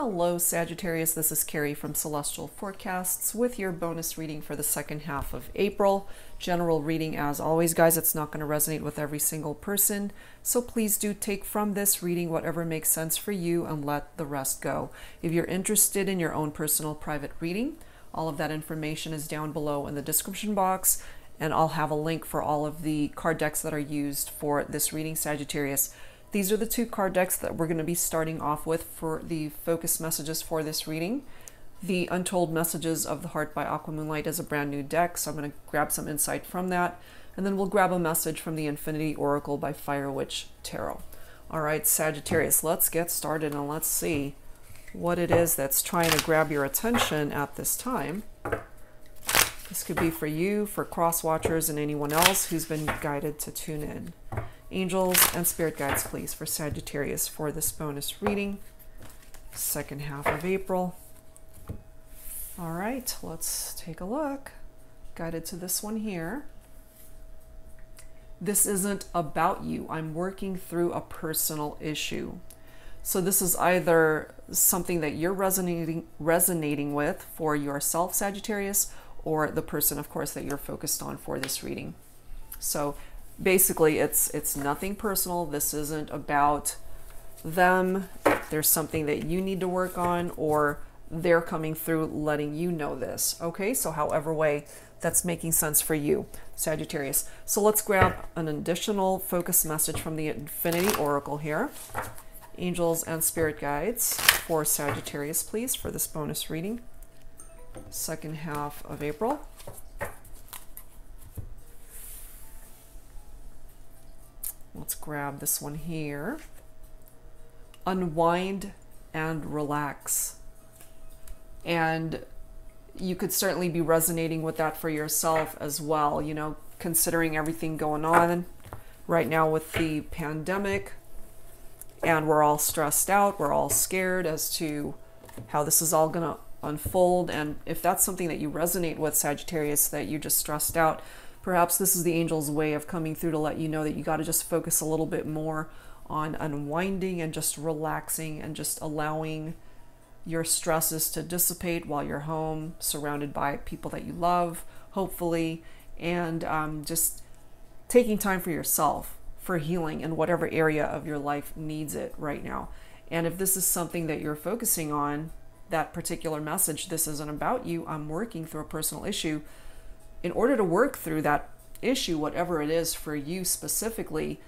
Hello Sagittarius, this is Carrie from Celestial Forecasts with your bonus reading for the second half of April. General reading as always, guys. It's not going to resonate with every single person, so please do take from this reading whatever makes sense for you and let the rest go. If you're interested in your own personal private reading, all of that information is down below in the description box, and I'll have a link for all of the card decks that are used for this reading, Sagittarius. These are the two card decks that we're going to be starting off with for the focus messages for this reading. The Untold Messages of the Heart by Aquamoonlight is a brand new deck, so I'm going to grab some insight from that. And then we'll grab a message from the Infinity Oracle by Fire Witch Tarot. All right, Sagittarius, let's get started and let's see what it is that's trying to grab your attention at this time. This could be for you, for cross watchers, and anyone else who's been guided to tune in. Angels and spirit guides, please, for Sagittarius for this bonus reading, second half of April. All right, let's take a look. Guided to this one here. This isn't about you. I'm working through a personal issue. So this is either something that you're resonating with for yourself, Sagittarius, or the person, of course, that you're focused on for this reading. So basically, it's nothing personal. This isn't about them. There's something that you need to work on, or they're coming through letting you know this. Okay, so however way that's making sense for you, Sagittarius. So let's grab an additional focus message from the Infinity Oracle here. Angels and spirit guides for Sagittarius, please, for this bonus reading, second half of April. Let's grab this one here. Unwind and relax. And you could certainly be resonating with that for yourself as well, you know, considering everything going on right now with the pandemic, and we're all stressed out, we're all scared as to how this is all gonna unfold. And if that's something that you resonate with, Sagittarius, that you just stressed out, perhaps this is the angel's way of coming through to let you know that you got to just focus a little bit more on unwinding and just relaxing and just allowing your stresses to dissipate while you're home, surrounded by people that you love, hopefully, and just taking time for yourself, for healing in whatever area of your life needs it right now. And if this is something that you're focusing on, that particular message, this isn't about you, I'm working through a personal issue. In order to work through that issue, whatever it is for you specifically,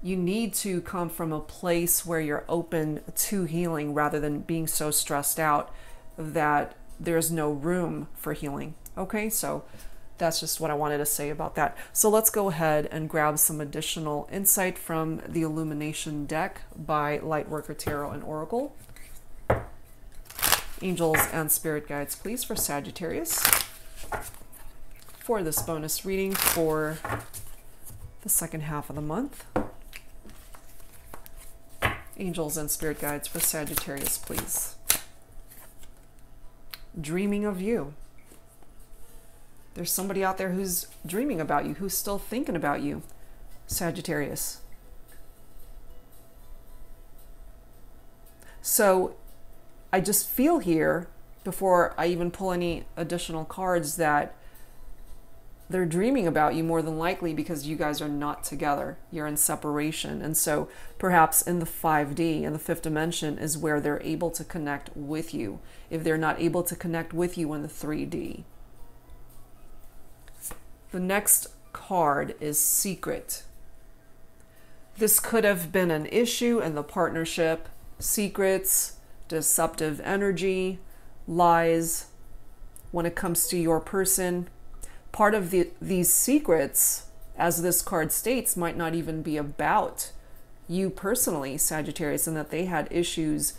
you need to come from a place where you're open to healing rather than being so stressed out that there's no room for healing. Okay, so that's just what I wanted to say about that. So let's go ahead and grab some additional insight from the Illumination deck by Lightworker Tarot and Oracle. Angels and spirit guides, please, for Sagittarius for this bonus reading for the second half of the month. Angels and spirit guides for Sagittarius, please. Dreaming of you. There's somebody out there who's dreaming about you, who's still thinking about you, Sagittarius. So I just feel here, before I even pull any additional cards, that they're dreaming about you more than likely because you guys are not together. You're in separation. And so perhaps in the 5D, in the fifth dimension, is where they're able to connect with you, if they're not able to connect with you in the 3D. The next card is Secret. This could have been an issue in the partnership. Secrets, deceptive energy, lies when it comes to your person. Part of these secrets, as this card states, might not even be about you personally, Sagittarius, and that they had issues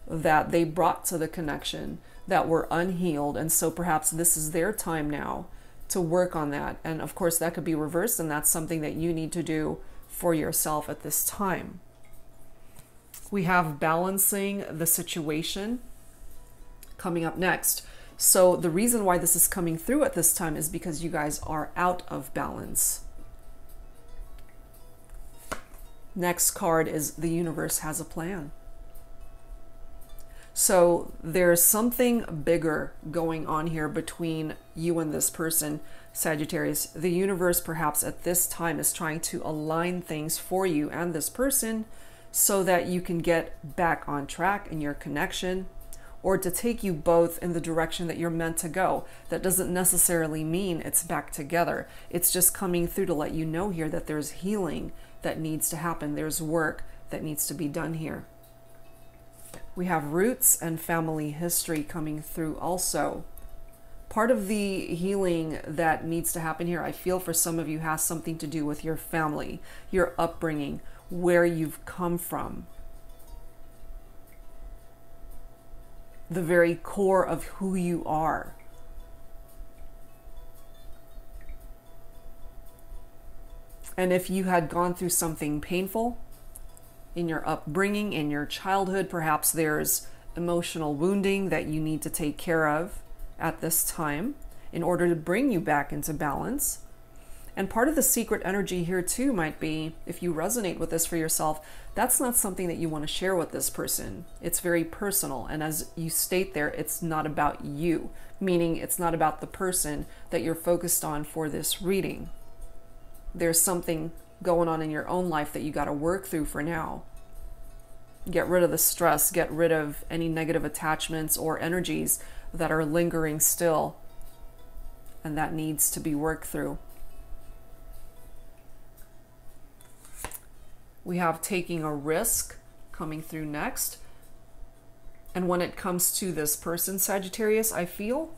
that they brought to the connection that were unhealed. And so perhaps this is their time now to work on that. And of course, that could be reversed, and that's something that you need to do for yourself at this time. We have balancing the situation coming up next. So the reason why this is coming through at this time is because you guys are out of balance. Next card is the universe has a plan. So there's something bigger going on here between you and this person, Sagittarius. The universe perhaps at this time is trying to align things for you and this person so that you can get back on track in your connection, or to take you both in the direction that you're meant to go. That doesn't necessarily mean it's back together. It's just coming through to let you know here that there's healing that needs to happen. There's work that needs to be done here. We have roots and family history coming through also. Part of the healing that needs to happen here, I feel for some of you, has something to do with your family, your upbringing, where you've come from. The very core of who you are. And if you had gone through something painful in your upbringing, in your childhood, perhaps there's emotional wounding that you need to take care of at this time in order to bring you back into balance. And part of the secret energy here too might be, if you resonate with this for yourself, that's not something that you want to share with this person. It's very personal. And as you state there, it's not about you, meaning it's not about the person that you're focused on for this reading. There's something going on in your own life that you got to work through for now. Get rid of the stress, get rid of any negative attachments or energies that are lingering still, and that needs to be worked through. We have taking a risk coming through next. And when it comes to this person, Sagittarius, I feel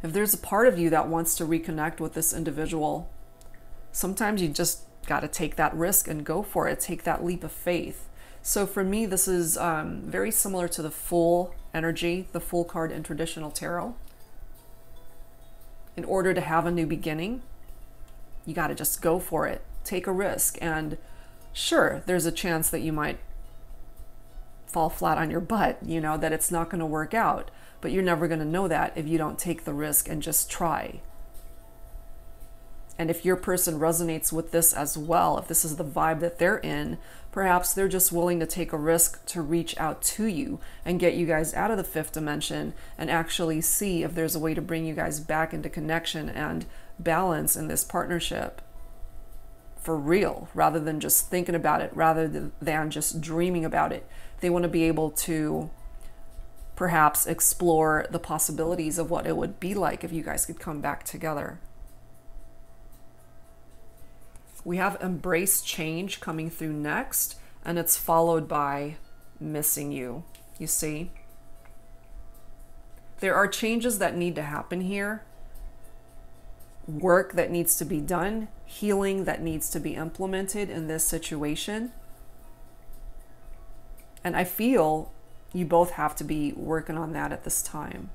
if there's a part of you that wants to reconnect with this individual, sometimes you just got to take that risk and go for it. Take that leap of faith. So for me, this is very similar to the Fool energy, the Fool card in traditional tarot. In order to have a new beginning, you got to just go for it. Take a risk. And sure, there's a chance that you might fall flat on your butt, you know, that it's not going to work out. But you're never going to know that if you don't take the risk and just try. And if your person resonates with this as well, if this is the vibe that they're in, perhaps they're just willing to take a risk to reach out to you and get you guys out of the fifth dimension and actually see if there's a way to bring you guys back into connection and balance in this partnership for real, rather than just thinking about it, rather than just dreaming about it. They want to be able to perhaps explore the possibilities of what it would be like if you guys could come back together. We have embrace change coming through next, and it's followed by missing you. You see? There are changes that need to happen here, work that needs to be done, healing that needs to be implemented in this situation. And I feel you both have to be working on that at this time.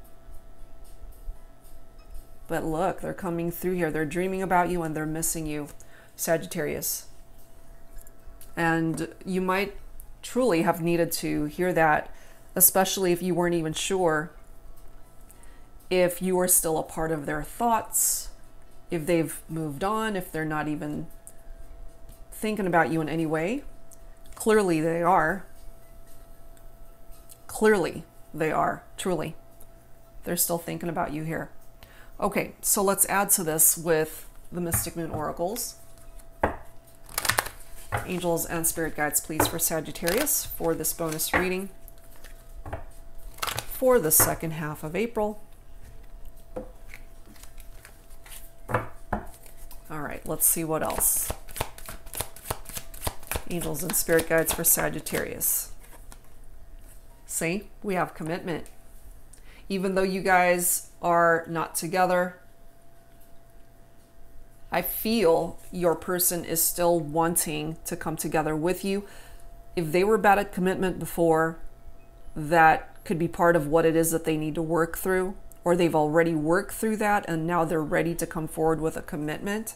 But look, they're coming through here. They're dreaming about you and they're missing you, Sagittarius. And you might truly have needed to hear that, especially if you weren't even sure if you are still a part of their thoughts, if they've moved on, if they're not even thinking about you in any way. Clearly they are. Clearly they are, truly. They're still thinking about you here. Okay, so let's add to this with the Mystic Moon Oracles. Angels and Spirit Guides, please, for Sagittarius for this bonus reading for the second half of April. All right, let's see what else. Angels and Spirit Guides for Sagittarius. See, we have commitment. Even though you guys are not together, I feel your person is still wanting to come together with you. If they were bad at commitment before, that could be part of what it is that they need to work through, or they've already worked through that and now they're ready to come forward with a commitment.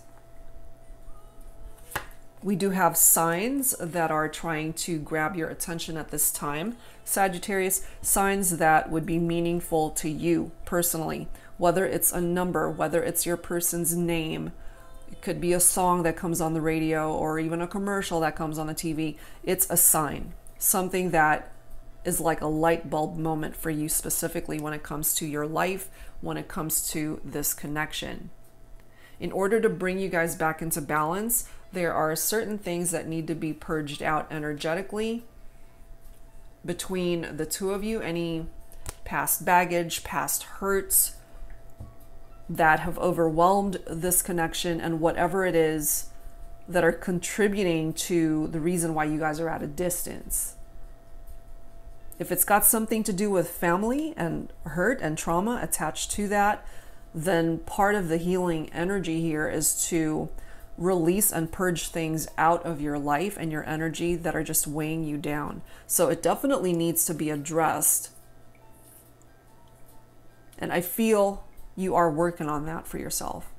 We do have signs that are trying to grab your attention at this time, Sagittarius, signs that would be meaningful to you personally, whether it's a number, whether it's your person's name. It could be a song that comes on the radio or even a commercial that comes on the TV. It's a sign, something that is like a light bulb moment for you specifically when it comes to your life, when it comes to this connection. In order to bring you guys back into balance, there are certain things that need to be purged out energetically between the two of you. Any past baggage, past hurts that have overwhelmed this connection, and whatever it is that are contributing to the reason why you guys are at a distance. If it's got something to do with family and hurt and trauma attached to that, then part of the healing energy here is to release and purge things out of your life and your energy that are just weighing you down. So it definitely needs to be addressed. And I feel you are working on that for yourself.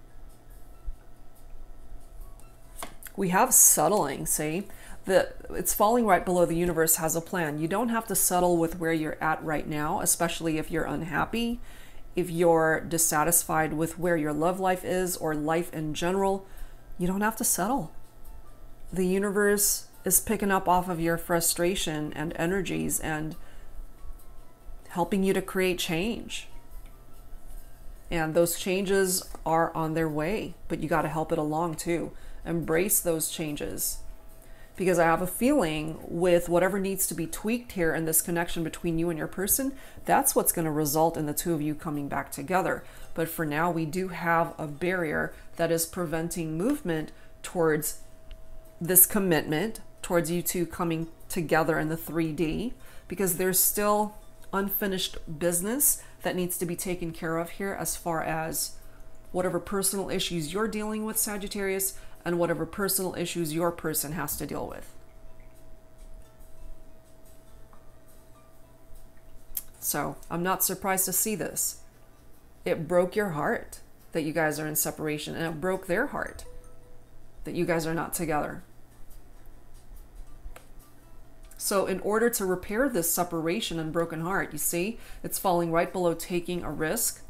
We have settling, see? It's falling right below the universe has a plan. You don't have to settle with where you're at right now, especially if you're unhappy, if you're dissatisfied with where your love life is or life in general. You don't have to settle. The universe is picking up off of your frustration and energies and helping you to create change. And those changes are on their way, but you got to help it along too. Embrace those changes. Because I have a feeling with whatever needs to be tweaked here in this connection between you and your person, that's what's going to result in the two of you coming back together. But for now, we do have a barrier that is preventing movement towards this commitment, towards you two coming together in the 3D, because there's still unfinished business that needs to be taken care of here as far as whatever personal issues you're dealing with, Sagittarius, and whatever personal issues your person has to deal with. So I'm not surprised to see this. It broke your heart that you guys are in separation, and it broke their heart that you guys are not together. So in order to repair this separation and broken heart, you see, it's falling right below taking a risk.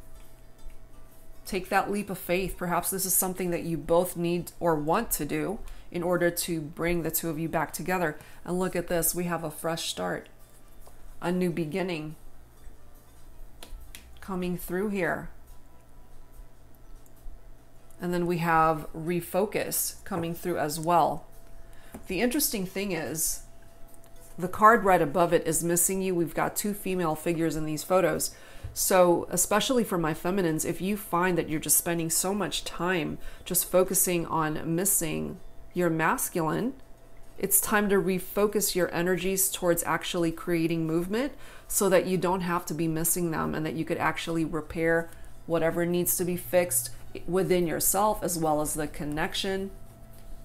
Take that leap of faith. Perhaps this is something that you both need or want to do in order to bring the two of you back together. And look at this. We have a fresh start, a new beginning coming through here. And then we have refocus coming through as well. The interesting thing is the card right above it is missing you. We've got two female figures in these photos. So especially for my feminines, if you find that you're just spending so much time just focusing on missing your masculine, it's time to refocus your energies towards actually creating movement so that you don't have to be missing them, and that you could actually repair whatever needs to be fixed within yourself as well as the connection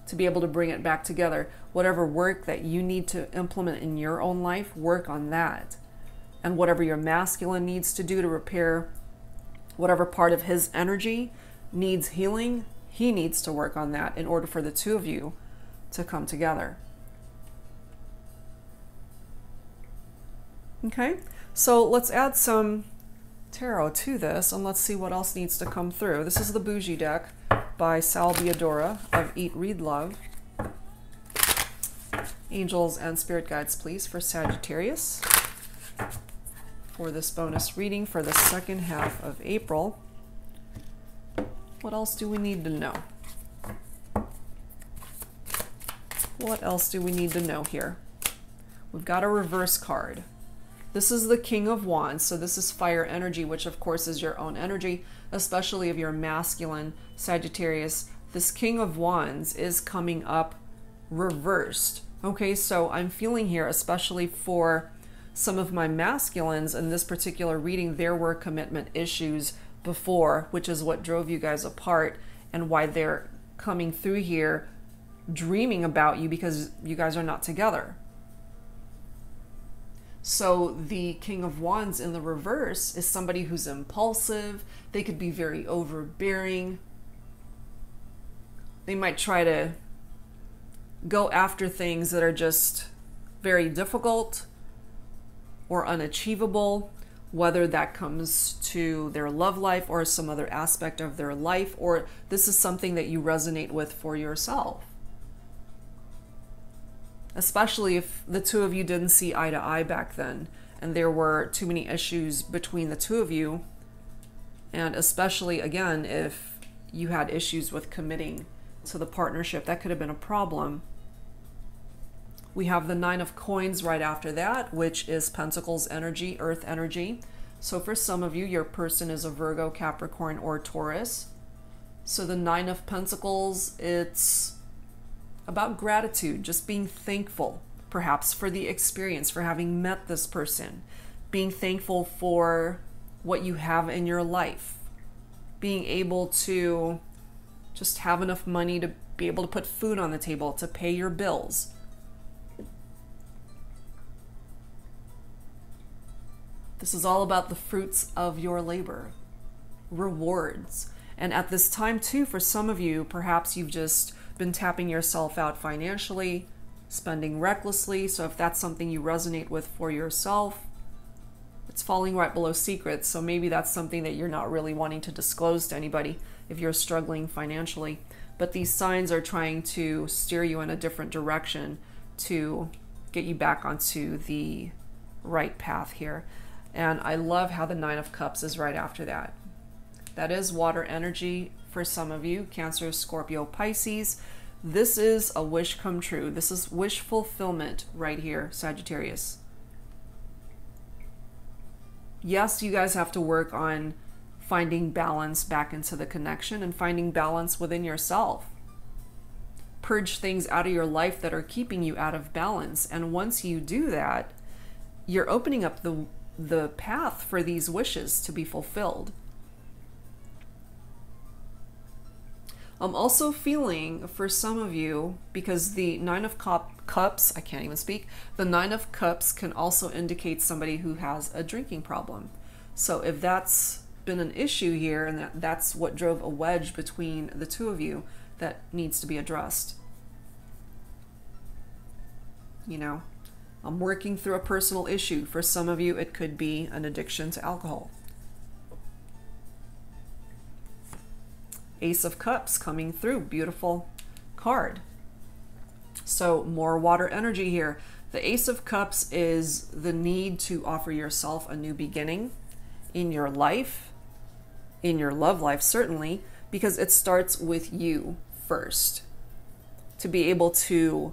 to be able to bring it back together. Whatever work that you need to implement in your own life, work on that. And whatever your masculine needs to do to repair whatever part of his energy needs healing, he needs to work on that in order for the two of you to come together. Okay, so let's add some tarot to this and let's see what else needs to come through. This is the Bougie deck by Biadora of Eat, Read, Love. Angels and spirit guides, please, for Sagittarius, for this bonus reading for the second half of April. What else do we need to know? What else do we need to know here? We've got a reverse card. This is the King of Wands, so this is fire energy, which of course is your own energy, especially if you're masculine, Sagittarius. This King of Wands is coming up reversed. Okay, so I'm feeling here, especially for some of my masculines in this particular reading, there were commitment issues before, which is what drove you guys apart and why they're coming through here dreaming about you, because you guys are not together. So the King of Wands in the reverse is somebody who's impulsive. They could be very overbearing. They might try to go after things that are just very difficult or unachievable, whether that comes to their love life or some other aspect of their life, or this is something that you resonate with for yourself. Especially if the two of you didn't see eye to eye back then, and there were too many issues between the two of you. And especially, again, if you had issues with committing to the partnership, that could have been a problem. We have the Nine of Coins right after that, which is Pentacles energy, Earth energy. So for some of you, your person is a Virgo, Capricorn, or Taurus. So the Nine of Pentacles, it's about gratitude, just being thankful, perhaps for the experience, for having met this person, being thankful for what you have in your life, being able to just have enough money to be able to put food on the table, to pay your bills. This is all about the fruits of your labor, rewards. And at this time too, for some of you, perhaps you've just been tapping yourself out financially, spending recklessly. So if that's something you resonate with for yourself, it's falling right below secrets. So maybe that's something that you're not really wanting to disclose to anybody if you're struggling financially. But these signs are trying to steer you in a different direction to get you back onto the right path here. And I love how the Nine of Cups is right after that. That is water energy for some of you, Cancer, Scorpio, Pisces. This is a wish come true. This is wish fulfillment right here, Sagittarius. Yes, you guys have to work on finding balance back into the connection and finding balance within yourself. Purge things out of your life that are keeping you out of balance. And once you do that, you're opening up the path for these wishes to be fulfilled. I'm also feeling for some of you, because the Nine of Cups, I can't even speak, the Nine of Cups can also indicate somebody who has a drinking problem. So if that's been an issue here, and that's what drove a wedge between the two of you, that needs to be addressed. You know, I'm working through a personal issue. For some of you, it could be an addiction to alcohol. Ace of Cups coming through, beautiful card. So more water energy here. The Ace of Cups is the need to offer yourself a new beginning in your life, in your love life certainly, because it starts with you first. To be able to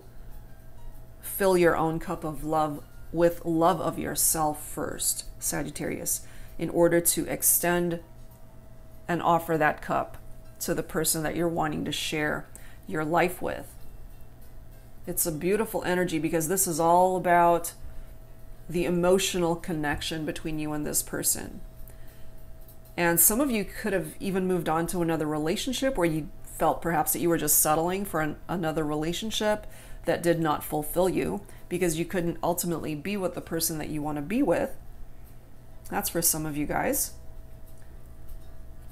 fill your own cup of love with love of yourself first, Sagittarius, in order to extend and offer that cup to the person that you're wanting to share your life with. It's a beautiful energy because this is all about the emotional connection between you and this person. And some of you could have even moved on to another relationship where you felt perhaps that you were just settling for another relationship that did not fulfill you because you couldn't ultimately be with the person that you want to be with. That's for some of you guys.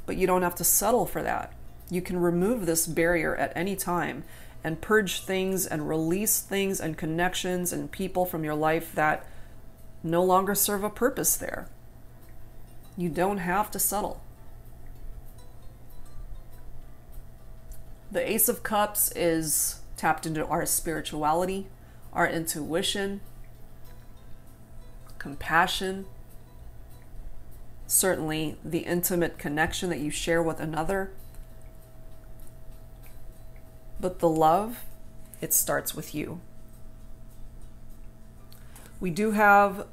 But you don't have to settle for that. You can remove this barrier at any time and purge things and release things and connections and people from your life that no longer serve a purpose there. You don't have to settle. The Ace of Cups is tapped into our spirituality, our intuition, compassion, certainly the intimate connection that you share with another. But the love, it starts with you. We do have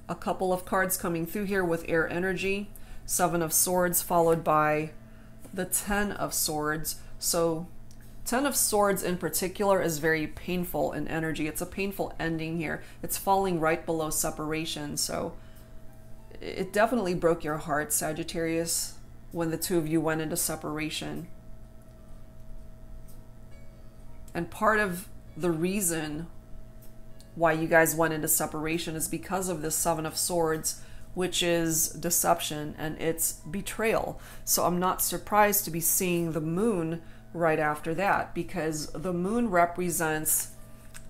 a couple of cards coming through here with air energy. Seven of Swords followed by the Ten of Swords. So Ten of Swords in particular is very painful in energy. It's a painful ending here. It's falling right below separation. So it definitely broke your heart, Sagittarius, when the two of you went into separation. And part of the reason why you guys went into separation is because of this Seven of Swords, which is deception and it's betrayal. So I'm not surprised to be seeing the Moon right after that, because the Moon represents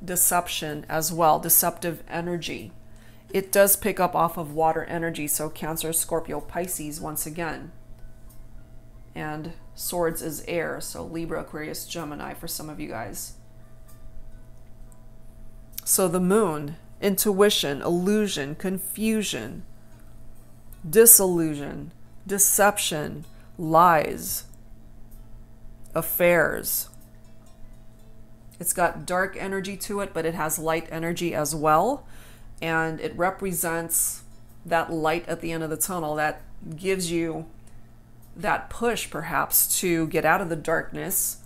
deception as well, deceptive energy. It does pick up off of water energy, so Cancer, Scorpio, Pisces once again. And Swords is air, so Libra, Aquarius, Gemini for some of you guys. So the Moon intuition, illusion, confusion, disillusion, deception, lies, affairs. It's got dark energy to it, but it has light energy as well. And it represents that light at the end of the tunnel that gives you that push, perhaps, to get out of the darkness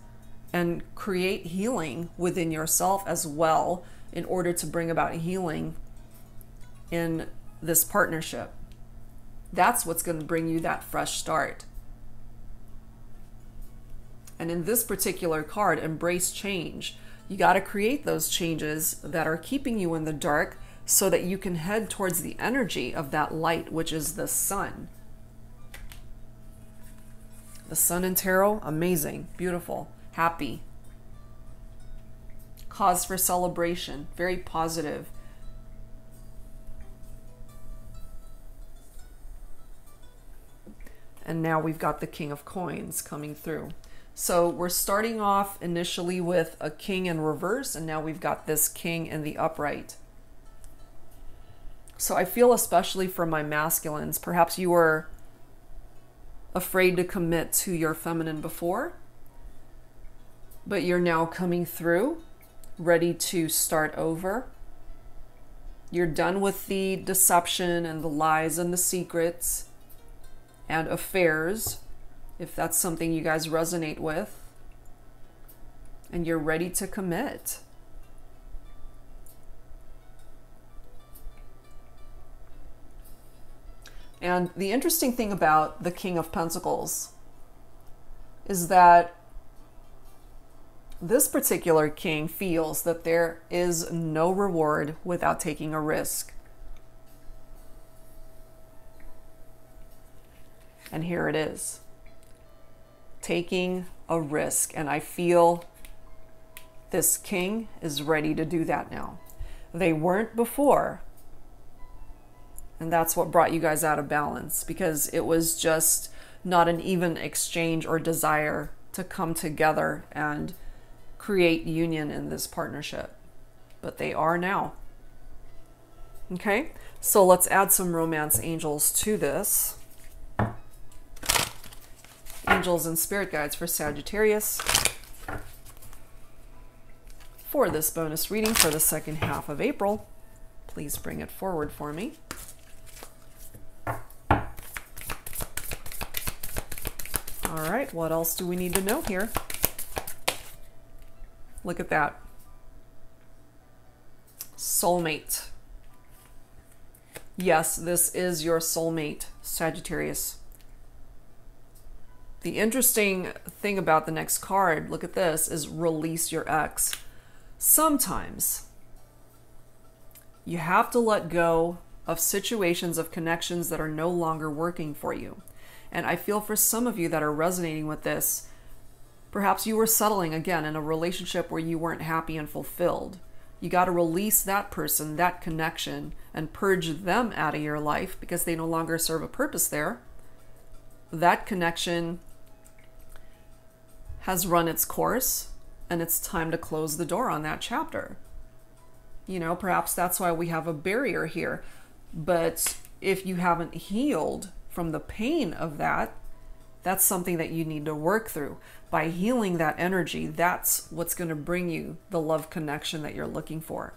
and create healing within yourself as well, in order to bring about healing in this partnership. That's what's going to bring you that fresh start. And in this particular card, embrace change. You got to create those changes that are keeping you in the dark so that you can head towards the energy of that light, which is the sun. The sun in tarot, amazing, beautiful, happy. Cause for celebration, very positive. And now we've got the King of Coins coming through. So we're starting off initially with a king in reverse, and now we've got this king in the upright. So I feel, especially for my masculines, perhaps you were afraid to commit to your feminine before, but you're now coming through, ready to start over. You're done with the deception and the lies and the secrets and affairs, if that's something you guys resonate with, and you're ready to commit. And the interesting thing about the King of Pentacles is that this particular king feels that there is no reward without taking a risk. And here it is. Taking a risk. And I feel this king is ready to do that now. They weren't before. And that's what brought you guys out of balance, because it was just not an even exchange or desire to come together and create union in this partnership. But they are now. Okay, so let's add some romance angels to this. Angels and spirit guides for Sagittarius for this bonus reading for the second half of April. Please bring it forward for me. All right, what else do we need to know here? Look at that. Soulmate. Yes, this is your soulmate, Sagittarius. The interesting thing about the next card, look at this, is release your ex. Sometimes you have to let go of situations, of connections that are no longer working for you. And I feel for some of you that are resonating with this, perhaps you were settling again in a relationship where you weren't happy and fulfilled. You got to release that person, that connection, and purge them out of your life because they no longer serve a purpose there. That connection has run its course, and it's time to close the door on that chapter. You know, perhaps that's why we have a barrier here. But if you haven't healed from the pain of that, that's something that you need to work through. By healing that energy, that's what's going to bring you the love connection that you're looking for.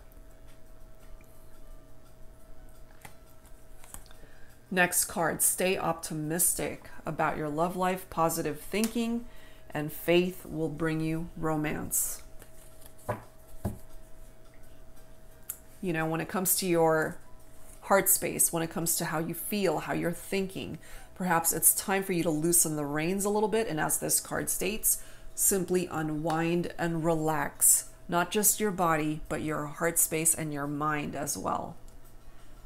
Next card, stay optimistic about your love life. Positive thinking and faith will bring you romance. You know, when it comes to your heart space, when it comes to how you feel, how you're thinking, perhaps it's time for you to loosen the reins a little bit. And as this card states, simply unwind and relax. Not just your body, but your heart space and your mind as well.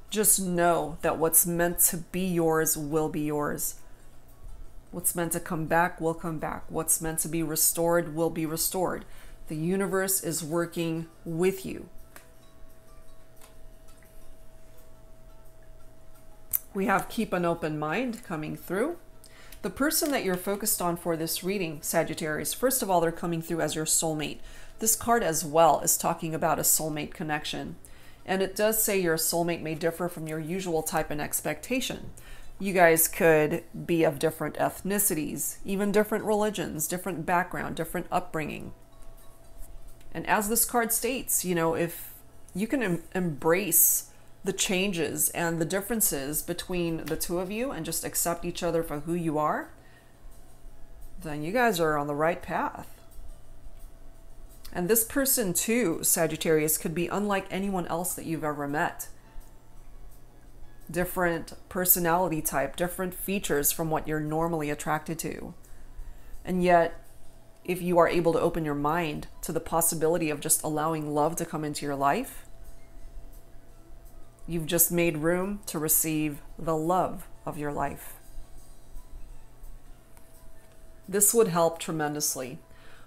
Just know that what's meant to be yours will be yours. What's meant to come back will come back. What's meant to be restored will be restored. The universe is working with you. We have keep an open mind coming through. The person that you're focused on for this reading, Sagittarius, first of all, they're coming through as your soulmate. This card as well is talking about a soulmate connection. And it does say your soulmate may differ from your usual type and expectation. You guys could be of different ethnicities, even different religions, different background, different upbringing. And as this card states, you know, if you can embrace the changes and the differences between the two of you and just accept each other for who you are, then you guys are on the right path. And this person too, Sagittarius, could be unlike anyone else that you've ever met. Different personality type, different features from what you're normally attracted to. And yet, if you are able to open your mind to the possibility of just allowing love to come into your life, you've just made room to receive the love of your life. This would help tremendously.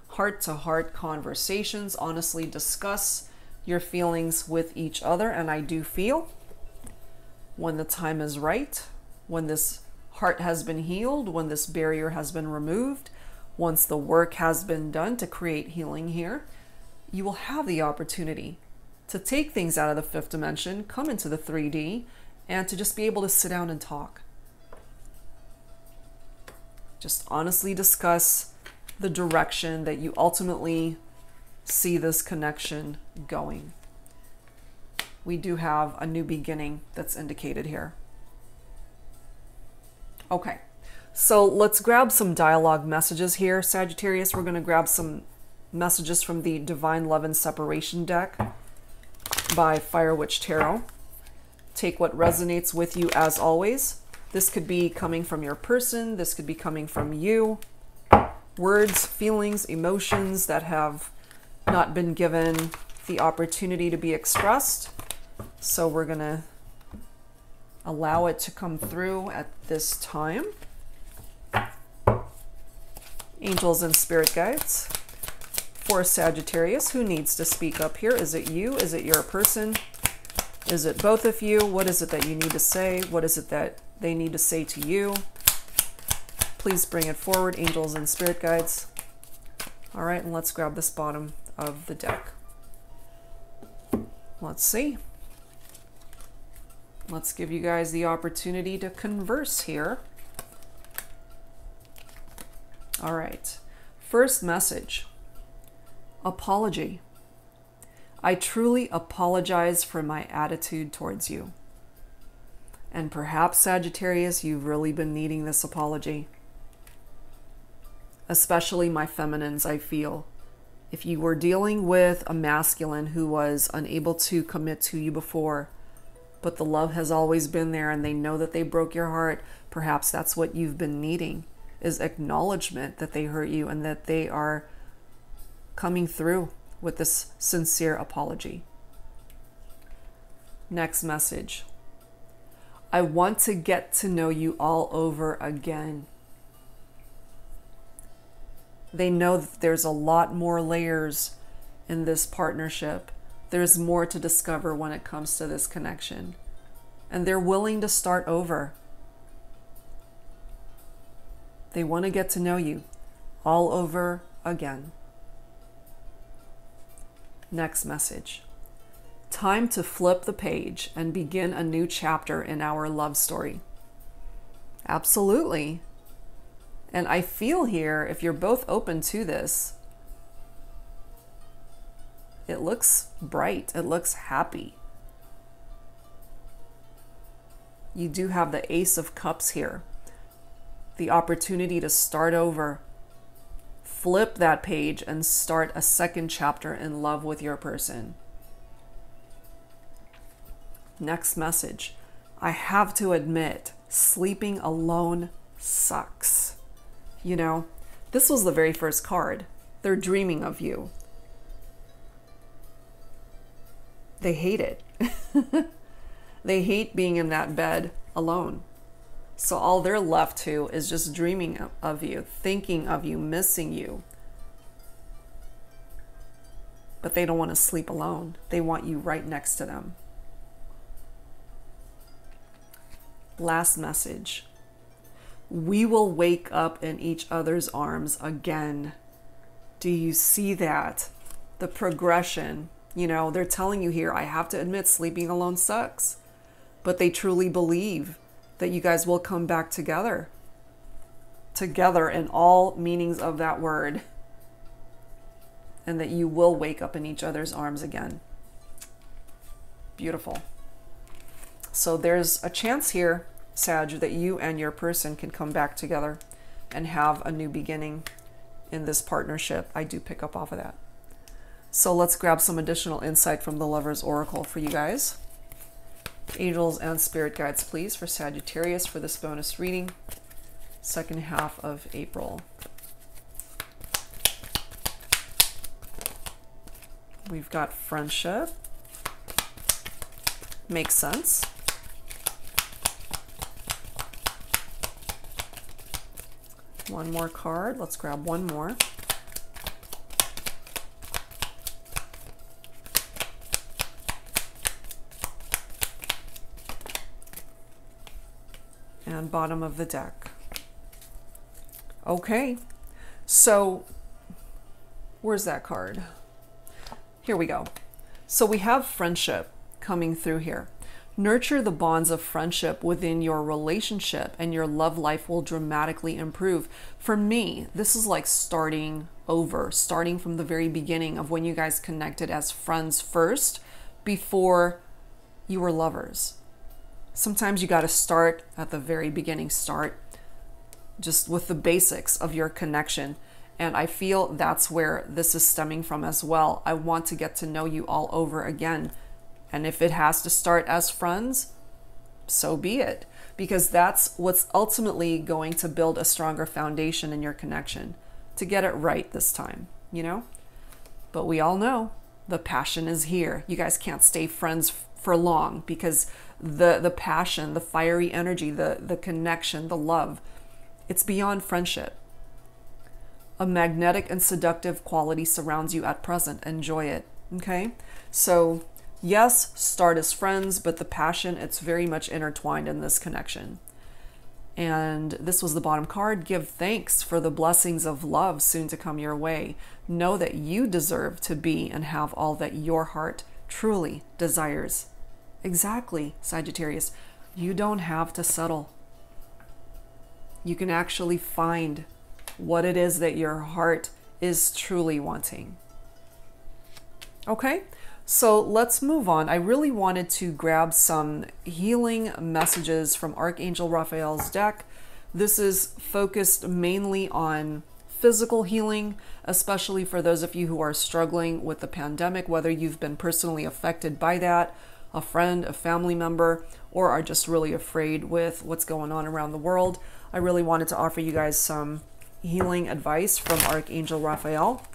Heart-to-heart conversations, honestly discuss your feelings with each other. And I do feel when the time is right, when this heart has been healed, when this barrier has been removed, once the work has been done to create healing here, you will have the opportunity to take things out of the fifth dimension, come into the 3D, and to just be able to sit down and talk. Just honestly discuss the direction that you ultimately see this connection going. We do have a new beginning that's indicated here. Okay, so let's grab some dialogue messages here, Sagittarius. We're going to grab some messages from the Divine Love and Separation deck by Fire Witch Tarot. Take what resonates with you as always. This could be coming from your person. This could be coming from you. Words, feelings, emotions that have not been given the opportunity to be expressed. So we're going to allow it to come through at this time. Angels and spirit guides for Sagittarius. Who needs to speak up here? Is it you? Is it your person? Is it both of you? What is it that you need to say? What is it that they need to say to you? Please bring it forward, angels and spirit guides. All right, and let's grab this bottom of the deck. Let's see. Let's give you guys the opportunity to converse here. All right, first message. Apology. I truly apologize for my attitude towards you. And perhaps, Sagittarius, you've really been needing this apology. Especially my feminines, I feel. If you were dealing with a masculine who was unable to commit to you before, but the love has always been there and they know that they broke your heart, perhaps that's what you've been needing, is acknowledgement that they hurt you and that they are coming through with this sincere apology. Next message. I want to get to know you all over again. They know that there's a lot more layers in this partnership. There's more to discover when it comes to this connection. And they're willing to start over. They want to get to know you all over again. Next message. Time to flip the page and begin a new chapter in our love story. Absolutely. And I feel here, if you're both open to this, it looks bright. It looks happy. You do have the Ace of Cups here. The opportunity to start over. Flip that page and start a second chapter in love with your person. Next message. I have to admit, sleeping alone sucks. You know, this was the very first card. They're dreaming of you. They hate it. They hate being in that bed alone. So all they're left to is just dreaming of you, thinking of you, missing you. But they don't want to sleep alone. They want you right next to them. Last message. We will wake up in each other's arms again. Do you see that? The progression You know, they're telling you here, I have to admit, sleeping alone sucks. But they truly believe that you guys will come back together. Together in all meanings of that word. And that you will wake up in each other's arms again. Beautiful. So there's a chance here, Sag, that you and your person can come back together and have a new beginning in this partnership. I do pick up off of that. So let's grab some additional insight from the Lover's Oracle for you guys. Angels and spirit guides, please, for Sagittarius for this bonus reading, second half of April. We've got friendship. Makes sense. One more card. Let's grab one more. And bottom of the deck. Okay, so where's that card? Here we go. So we have friendship coming through here. Nurture the bonds of friendship within your relationship and your love life will dramatically improve. For me, this is like starting over, starting from the very beginning of when you guys connected as friends first before you were lovers. Sometimes you got to start at the very beginning, start just with the basics of your connection. And I feel that's where this is stemming from as well. I want to get to know you all over again. And if it has to start as friends, so be it. Because that's what's ultimately going to build a stronger foundation in your connection. To get it right this time, you know? But we all know the passion is here. You guys can't stay friends for long because the passion, the fiery energy, the connection, the love, it's beyond friendship. A magnetic and seductive quality surrounds you at present. Enjoy it, okay? So yes, start as friends, but the passion, it's very much intertwined in this connection. And this was the bottom card. Give thanks for the blessings of love soon to come your way. Know that you deserve to be and have all that your heart truly desires. Exactly, Sagittarius. You don't have to settle. You can actually find what it is that your heart is truly wanting. Okay, so let's move on. I really wanted to grab some healing messages from Archangel Raphael's deck. This is focused mainly on physical healing, especially for those of you who are struggling with the pandemic, whether you've been personally affected by that, a friend, a family member, or are just really afraid with what's going on around the world. I really wanted to offer you guys some healing advice from Archangel Raphael.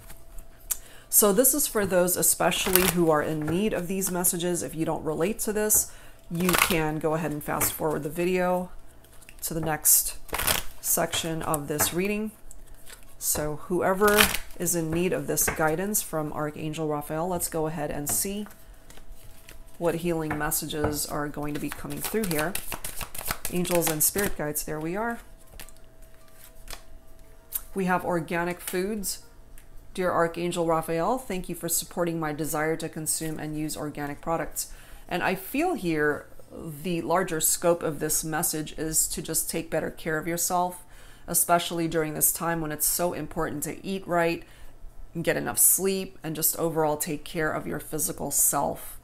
So this is for those especially who are in need of these messages. If you don't relate to this, you can go ahead and fast forward the video to the next section of this reading. So whoever is in need of this guidance from Archangel Raphael, let's go ahead and see what healing messages are going to be coming through here. Angels and spirit guides, there we are. We have organic foods. Dear Archangel Raphael, thank you for supporting my desire to consume and use organic products. And I feel here the larger scope of this message is to just take better care of yourself, especially during this time when it's so important to eat right, get enough sleep, and just overall take care of your physical self.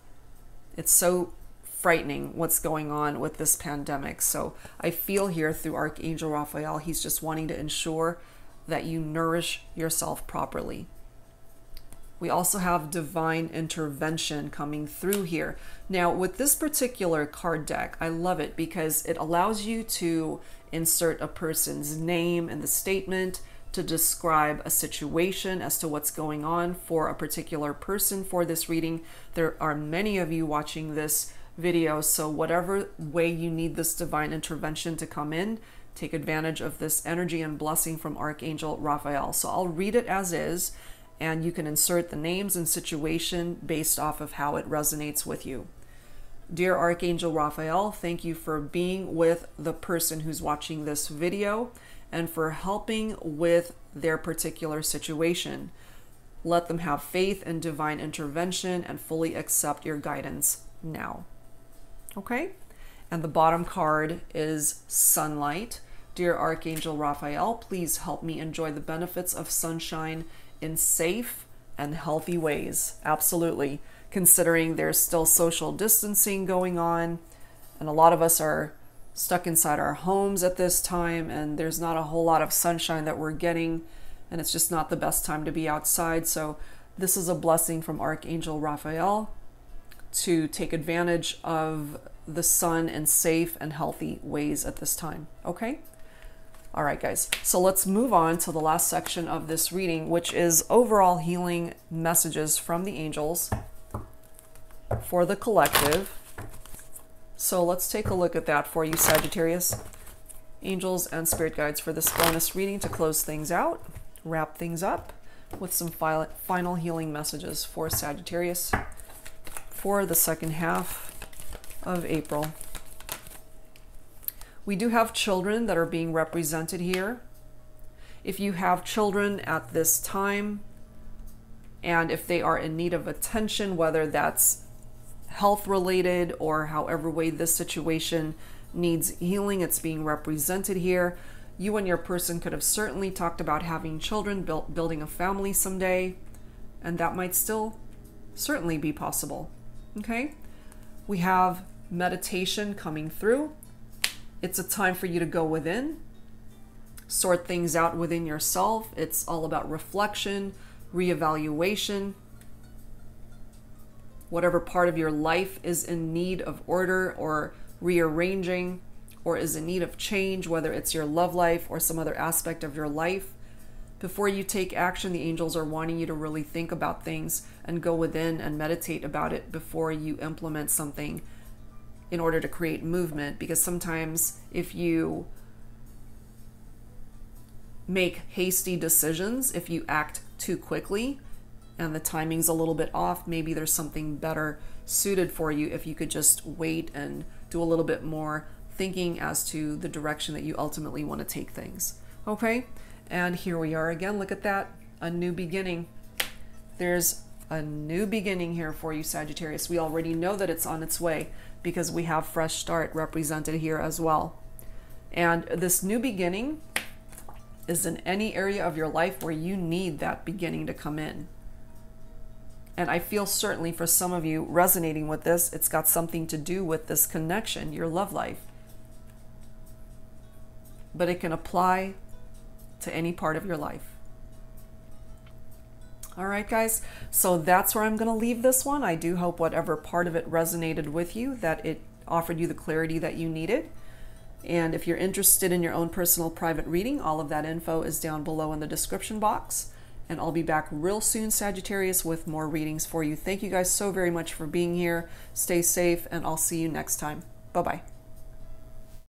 It's so frightening what's going on with this pandemic. So I feel here through Archangel Raphael, he's just wanting to ensure that you nourish yourself properly. We also have divine intervention coming through here. Now, with this particular card deck, I love it because it allows you to insert a person's name in the statement to describe a situation as to what's going on for a particular person for this reading. There are many of you watching this video, so whatever way you need this divine intervention to come in, take advantage of this energy and blessing from Archangel Raphael. So I'll read it as is, and you can insert the names and situation based off of how it resonates with you. Dear Archangel Raphael, thank you for being with the person who's watching this video and for helping with their particular situation. Let them have faith in divine intervention and fully accept your guidance now. Okay? And the bottom card is Sunlight. Dear Archangel Raphael, please help me enjoy the benefits of sunshine in safe and healthy ways. Absolutely. Considering there's still social distancing going on, and a lot of us are stuck inside our homes at this time, and there's not a whole lot of sunshine that we're getting, and it's just not the best time to be outside. So this is a blessing from Archangel Raphael to take advantage of the sun in safe and healthy ways at this time. Okay? All right, guys. So let's move on to the last section of this reading, which is overall healing messages from the angels for the collective. So let's take a look at that for you, Sagittarius. Angels and spirit guides for this bonus reading to close things out, wrap things up with some final healing messages for Sagittarius for the second half of April. We do have children that are being represented here. If you have children at this time, and if they are in need of attention, whether that's health related or however way this situation needs healing, it's being represented here. You and your person could have certainly talked about having children, building a family someday, and that might still certainly be possible. Okay? We have meditation coming through. It's a time for you to go within, sort things out within yourself. It's all about reflection, reevaluation. Whatever part of your life is in need of order or rearranging, or is in need of change, whether it's your love life or some other aspect of your life. Before you take action, the angels are wanting you to really think about things and go within and meditate about it before you implement something in order to create movement. Because sometimes if you make hasty decisions, if you act too quickly and the timing's a little bit off, maybe there's something better suited for you if you could just wait and do a little bit more thinking as to the direction that you ultimately want to take things. Okay? And here we are again. Look at that. A new beginning. There's a new beginning here for you, Sagittarius. We already know that it's on its way because we have fresh start represented here as well. And this new beginning is in any area of your life where you need that beginning to come in. And I feel certainly for some of you resonating with this, it's got something to do with this connection, your love life. But it can apply to any part of your life. All right, guys. So that's where I'm going to leave this one. I do hope whatever part of it resonated with you, that it offered you the clarity that you needed. And if you're interested in your own personal private reading, all of that info is down below in the description box. And I'll be back real soon, Sagittarius, with more readings for you. Thank you guys so very much for being here. Stay safe, and I'll see you next time. Bye-bye.